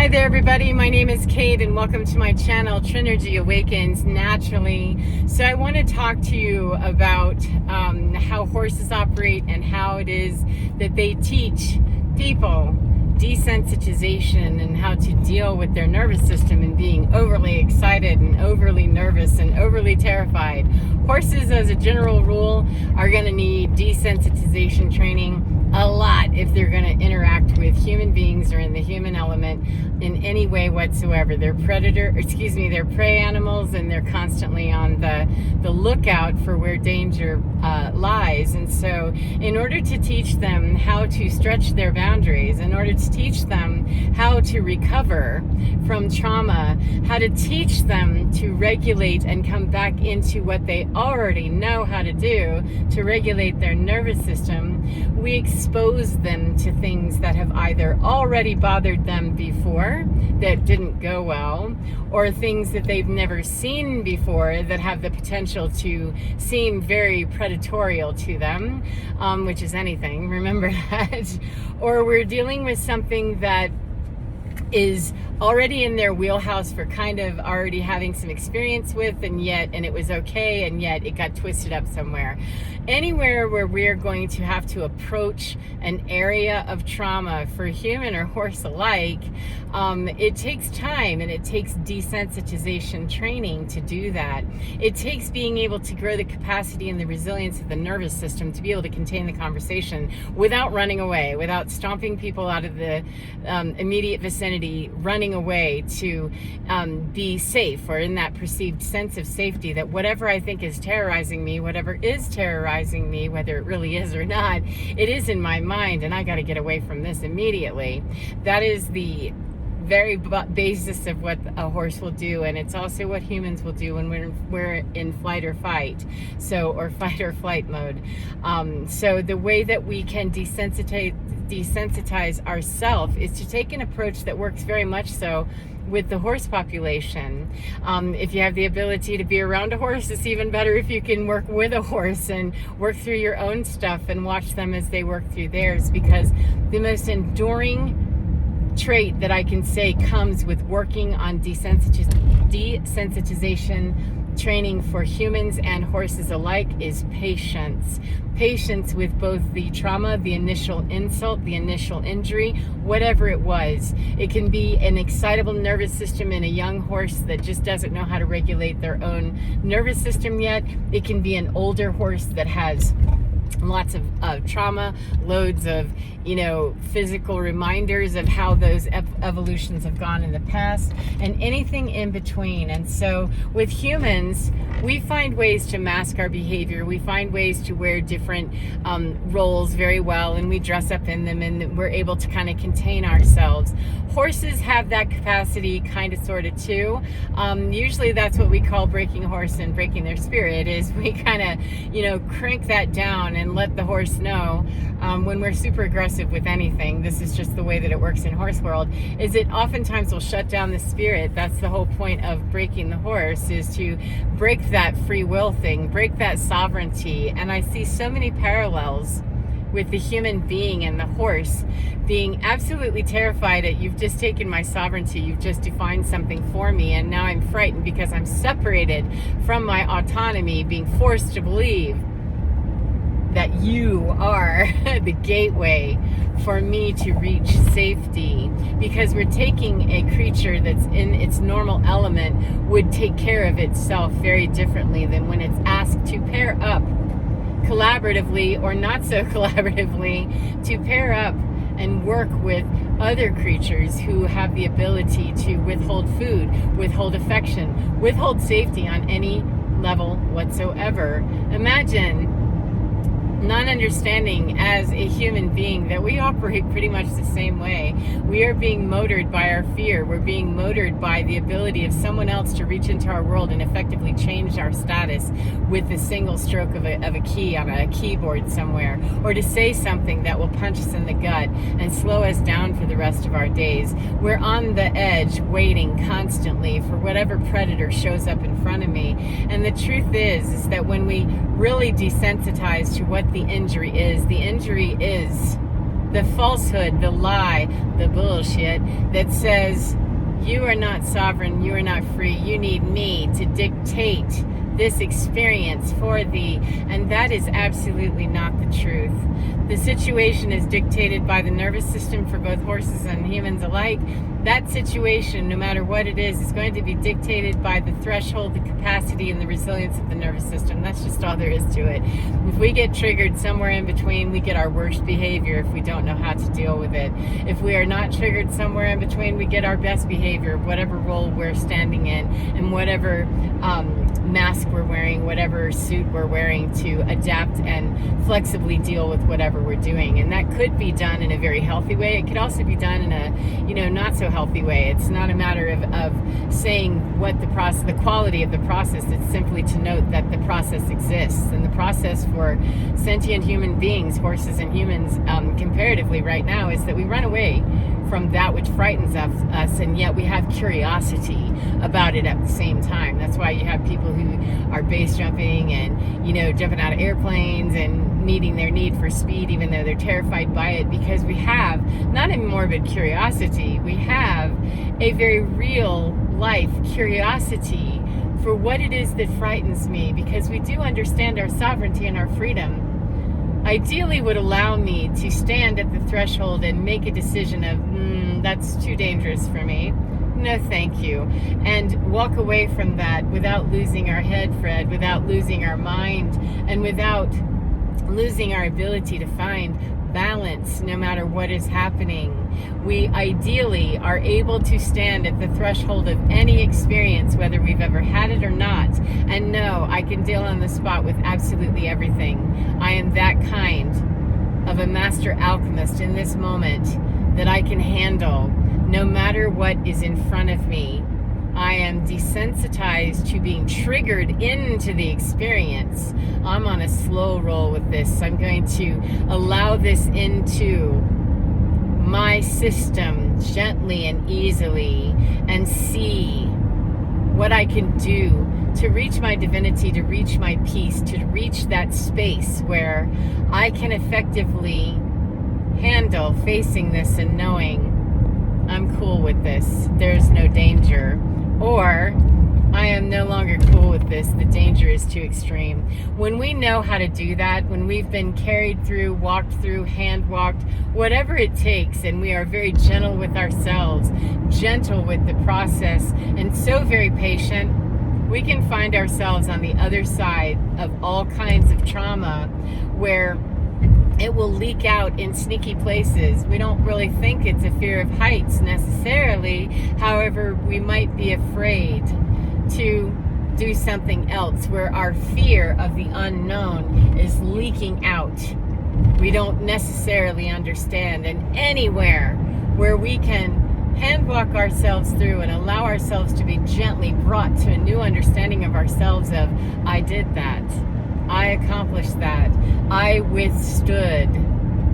Hi there everybody, my name is Kate and welcome to my channel Trinergy Awakens Naturally. So I want to talk to you about how horses operate and how it is that they teach people desensitization and how to deal with their nervous system and being overly excited and overly nervous and overly terrified. Horses, as a general rule, are going to need desensitization training a lot if they're going to interact with human beings or in the human element in any way whatsoever. They're they're prey animals, and they're constantly on the lookout for where danger lies. And so in order to teach them how to stretch their boundaries, in order to teach them how to recover from trauma, how to teach them to regulate and come back into what they already know how to do to regulate their nervous system, we expose them to things that have either already bothered them before that didn't go well, or things that they've never seen before that have the potential to seem very predatory to them, which is anything, remember that. Or we're dealing with something that is already in their wheelhouse for kind of already having some experience with, and it was okay, and yet it got twisted up somewhere. Anywhere where we're going to have to approach an area of trauma for human or horse alike, it takes time and it takes desensitization training to do that. It takes being able to grow the capacity and the resilience of the nervous system to be able to contain the conversation without running away, without stomping people out of the immediate vicinity, running away to be safe, or in that perceived sense of safety that whatever I think is terrorizing me, whatever is terrorizing me, whether it really is or not, it is in my mind, and I got to get away from this immediately. That is the very basis of what a horse will do, and it's also what humans will do when we're in flight or fight, or fight or flight mode. So the way that we can desensitize ourselves is to take an approach that works very much so with the horse population. If you have the ability to be around a horse, it's even better if you can work with a horse and work through your own stuff and watch them as they work through theirs, because the most enduring trait that I can say comes with working on desensitization training for humans and horses alike is patience. Patience with both the trauma, the initial insult, the initial injury, whatever it was. It can be an excitable nervous system in a young horse that just doesn't know how to regulate their own nervous system yet. It can be an older horse that has lots of trauma, loads of physical reminders of how those evolutions have gone in the past, and anything in between. And so with humans, we find ways to mask our behavior. We find ways to wear different roles very well, and we dress up in them, and we're able to kind of contain ourselves. Horses have that capacity kind of sort of too. Usually that's what we call breaking a horse and breaking their spirit, is we kind of crank that down and let the horse know when we're super aggressive with anything. This is just the way that it works in horse world, is it oftentimes will shut down the spirit. That's the whole point of breaking the horse, is to break that free will thing, break that sovereignty. And I see so many parallels with the human being and the horse being absolutely terrified at, you've just taken my sovereignty, you've just defined something for me, and now I'm frightened because I'm separated from my autonomy, being forced to believe that you are the gateway for me to reach safety, because we're taking a creature that's in its normal element, would take care of itself very differently than when it's asked to pair up collaboratively or not so collaboratively, to pair up and work with other creatures who have the ability to withhold food, withhold affection, withhold safety on any level whatsoever. Imagine not understanding as a human being that we operate pretty much the same way. We are being motored by our fear. We're being motored by the ability of someone else to reach into our world and effectively change our status with a single stroke of a key on a keyboard somewhere, or to say something that will punch us in the gut and slow us down for the rest of our days. We're on the edge, waiting constantly for whatever predator shows up in front of me. And the truth is that when we really desensitize to what the injury is the falsehood, the lie, the bullshit that says you are not sovereign, you are not free, you need me to dictate this experience for thee. And that is absolutely not the truth. The situation is dictated by the nervous system for both horses and humans alike. That situation, no matter what it is going to be dictated by the threshold, the capacity, and the resilience of the nervous system. That's just all there is to it. If we get triggered somewhere in between, we get our worst behavior if we don't know how to deal with it. If we are not triggered somewhere in between, we get our best behavior, whatever role we're standing in, and whatever mask we're wearing, whatever suit we're wearing, to adapt and flexibly deal with whatever we're doing. And that could be done in a very healthy way. It could also be done in a, not so healthy way. It's not a matter of saying what the process, the quality of the process. It's simply to note that the process exists. And the process for sentient human beings, horses and humans, comparatively right now, is that we run away from that which frightens us, and yet we have curiosity about it at the same time. That's why you have people who are base jumping and, jumping out of airplanes and meeting their need for speed, even though they're terrified by it, because we have not a morbid curiosity, we have a very real life curiosity for what it is that frightens me, because we do understand our sovereignty and our freedom. Ideally would allow me to stand at the threshold and make a decision of, that's too dangerous for me. No, thank you. And walk away from that without losing our head, Fred, without losing our mind, and without losing our ability to find balance no matter what is happening. We ideally are able to stand at the threshold of any experience, whether we've ever had it or not, and know I can deal on the spot with absolutely everything. I am that kind of a master alchemist in this moment that I can handle no matter what is in front of me. I am desensitized to being triggered into the experience. I'm on a slow roll with this. I'm going to allow this into my system gently and easily and see what I can do to reach my divinity, to reach my peace, to reach that space where I can effectively handle facing this and knowing I'm cool with this. There's no danger. Or I am no longer cool with this. The danger is too extreme. When we know how to do that, when we've been carried through, walked through, hand walked, whatever it takes, and we are very gentle with ourselves, gentle with the process, and so very patient, we can find ourselves on the other side of all kinds of trauma where it will leak out in sneaky places. We don't really think it's a fear of heights necessarily. However, we might be afraid to do something else where our fear of the unknown is leaking out. We don't necessarily understand. And anywhere where we can hand walk ourselves through and allow ourselves to be gently brought to a new understanding of ourselves of, I did that. I accomplished that. I withstood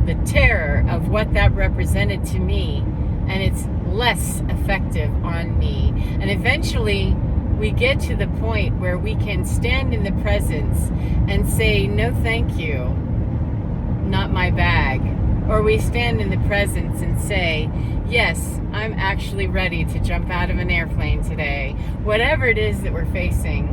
the terror of what that represented to me, and it's less effective on me. And eventually we get to the point where we can stand in the presence and say, no thank you, not my bag. Or we stand in the presence and say, yes, I'm actually ready to jump out of an airplane today. Whatever it is that we're facing,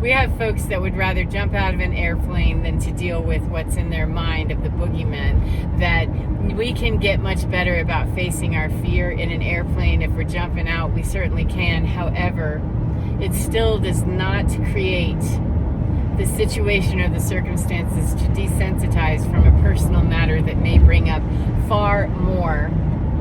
we have folks that would rather jump out of an airplane than to deal with what's in their mind of the boogeyman. That we can get much better about facing our fear in an airplane. If we're jumping out, we certainly can. However, it still does not create the situation or the circumstances to desensitize from a personal matter that may bring up far more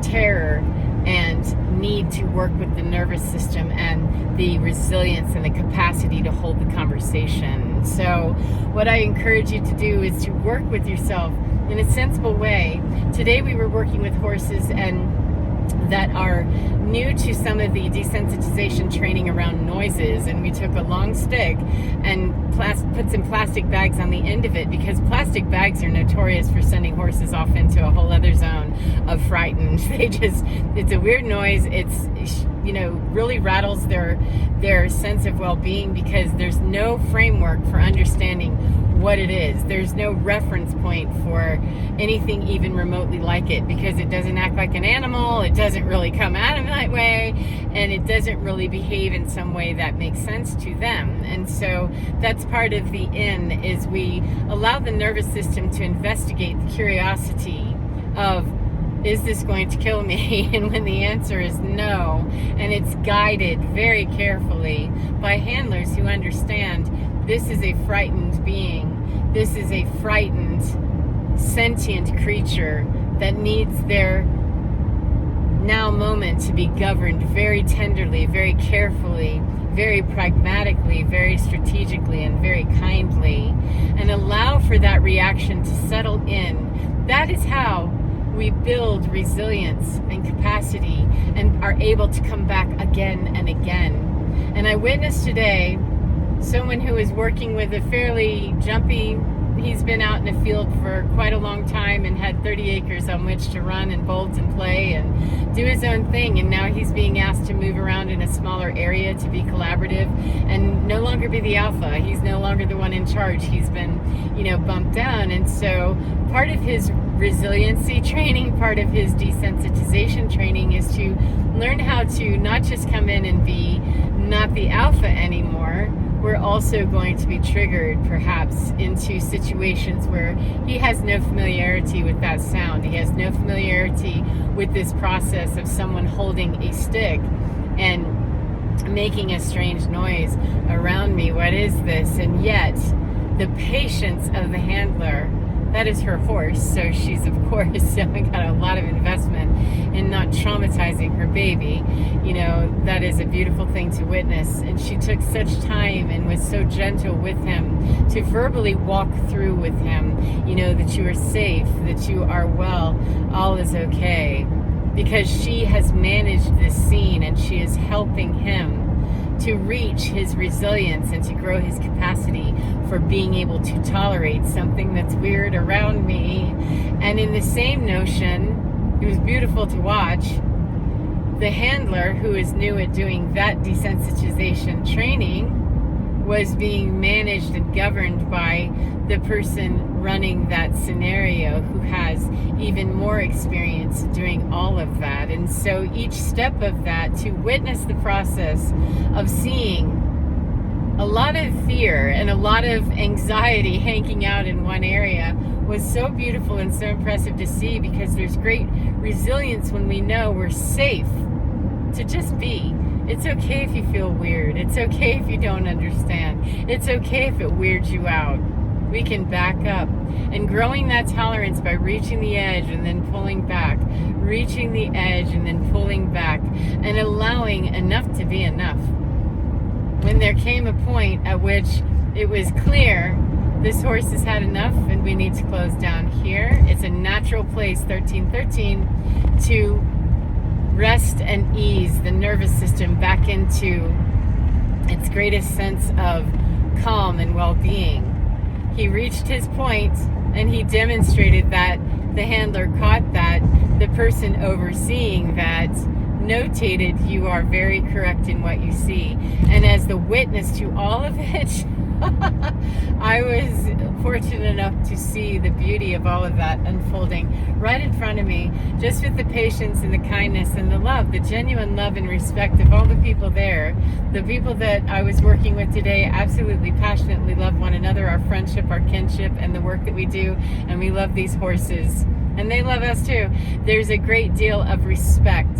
terror and need to work with the nervous system and the resilience and the capacity to hold the conversation. So what I encourage you to do is to work with yourself in a sensible way. Today we were working with horses and that are new to some of the desensitization training around noises, and we took a long stick and put some plastic bags on the end of it, because plastic bags are notorious for sending horses off into a whole other zone of frightened. It's a weird noise. It's, really rattles their sense of well-being, because there's no framework for understanding what it is. There's no reference point for anything even remotely like it, because it doesn't act like an animal, it doesn't really come out of that way, and it doesn't really behave in some way that makes sense to them. And so that's part of the is we allow the nervous system to investigate the curiosity of, is this going to kill me? And when the answer is no, and it's guided very carefully by handlers who understand this is a frightened being, this is a frightened, sentient creature that needs their now moment to be governed very tenderly, very carefully, very pragmatically, very strategically, and very kindly, and allow for that reaction to settle in. That is how we build resilience and capacity and are able to come back again and again. And I witnessed today someone who is working with a fairly jumpy, he's been out in the field for quite a long time and had 30 acres on which to run and bolt and play and do his own thing, and now he's being asked to move around in a smaller area to be collaborative and no longer be the alpha. He's no longer the one in charge. He's been, bumped down. And so part of his resiliency training, part of his desensitization training is to learn how to not just come in and be not the alpha anymore. We're also going to be triggered perhaps into situations where he has no familiarity with that sound. He has no familiarity with this process of someone holding a stick and making a strange noise around me. What is this? And yet the patience of the handler, that is her horse, so she's of course got a lot of investment in not traumatizing her baby. That is a beautiful thing to witness, and she took such time and was so gentle with him to verbally walk through with him, that you are safe, that you are well, all is okay, because she has managed this scene and she is helping him to reach his resilience and to grow his capacity for being able to tolerate something that's weird around me. And in the same notion, it was beautiful to watch the handler, who is new at doing that desensitization training, was being managed and governed by the person running that scenario, who has even more experience doing all of that. And so each step of that, to witness the process of seeing a lot of fear and a lot of anxiety hanging out in one area, was so beautiful and so impressive to see, because there's great resilience when we know we're safe to just be. It's okay if you feel weird. It's okay if you don't understand. It's okay if it weirds you out. We can back up. And growing that tolerance by reaching the edge and then pulling back, reaching the edge and then pulling back, and allowing enough to be enough. When there came a point at which it was clear this horse has had enough and we need to close down here, it's a natural place, 1313, to rest and ease the nervous system back into its greatest sense of calm and well-being. He reached his point and he demonstrated that. The handler caught that. The person overseeing that notated, you are very correct in what you see. And as the witness to all of it, I was fortunate enough to see the beauty of all of that unfolding right in front of me, just with the patience and the kindness and the love, the genuine love and respect of all the people there. The people that I was working with today absolutely passionately love one another, our friendship, our kinship, and the work that we do, and we love these horses, and they love us too. There's a great deal of respect,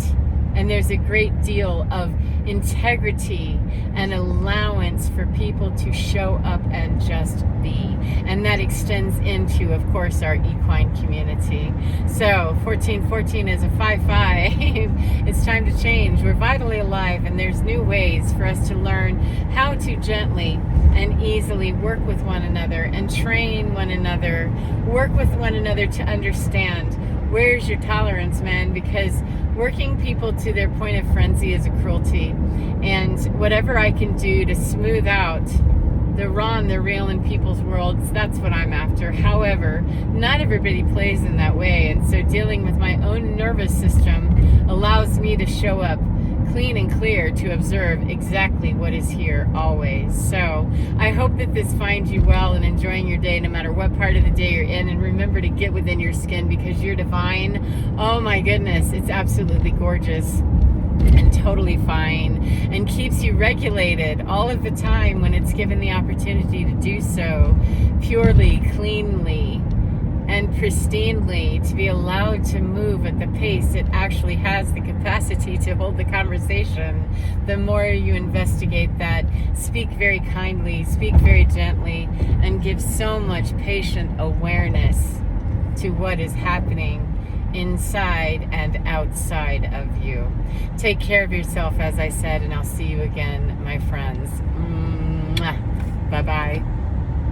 and there's a great deal of integrity and allowance for people to show up and just be. And that extends into, of course, our equine community. So 1414 is a 5-5. It's time to change. We're vitally alive, and there's new ways for us to learn how to gently and easily work with one another and train one another, work with one another to understand where's your tolerance, man, because working people to their point of frenzy is a cruelty. And whatever I can do to smooth out the raw and the real in people's worlds, that's what I'm after. However, not everybody plays in that way. And so dealing with my own nervous system allows me to show up clean and clear to observe exactly what is here always. So I hope that this finds you well and enjoying your day no matter what part of the day you're in. And remember to get within your skin, because you're divine. Oh my goodness, it's absolutely gorgeous and totally fine, and keeps you regulated all of the time when it's given the opportunity to do so, purely, cleanly, and pristinely, to be allowed to move at the pace it actually has the capacity to hold the conversation. The more you investigate that, speak very kindly, speak very gently, and give so much patient awareness to what is happening inside and outside of you. Take care of yourself, as I said, and I'll see you again, my friends. Bye-bye.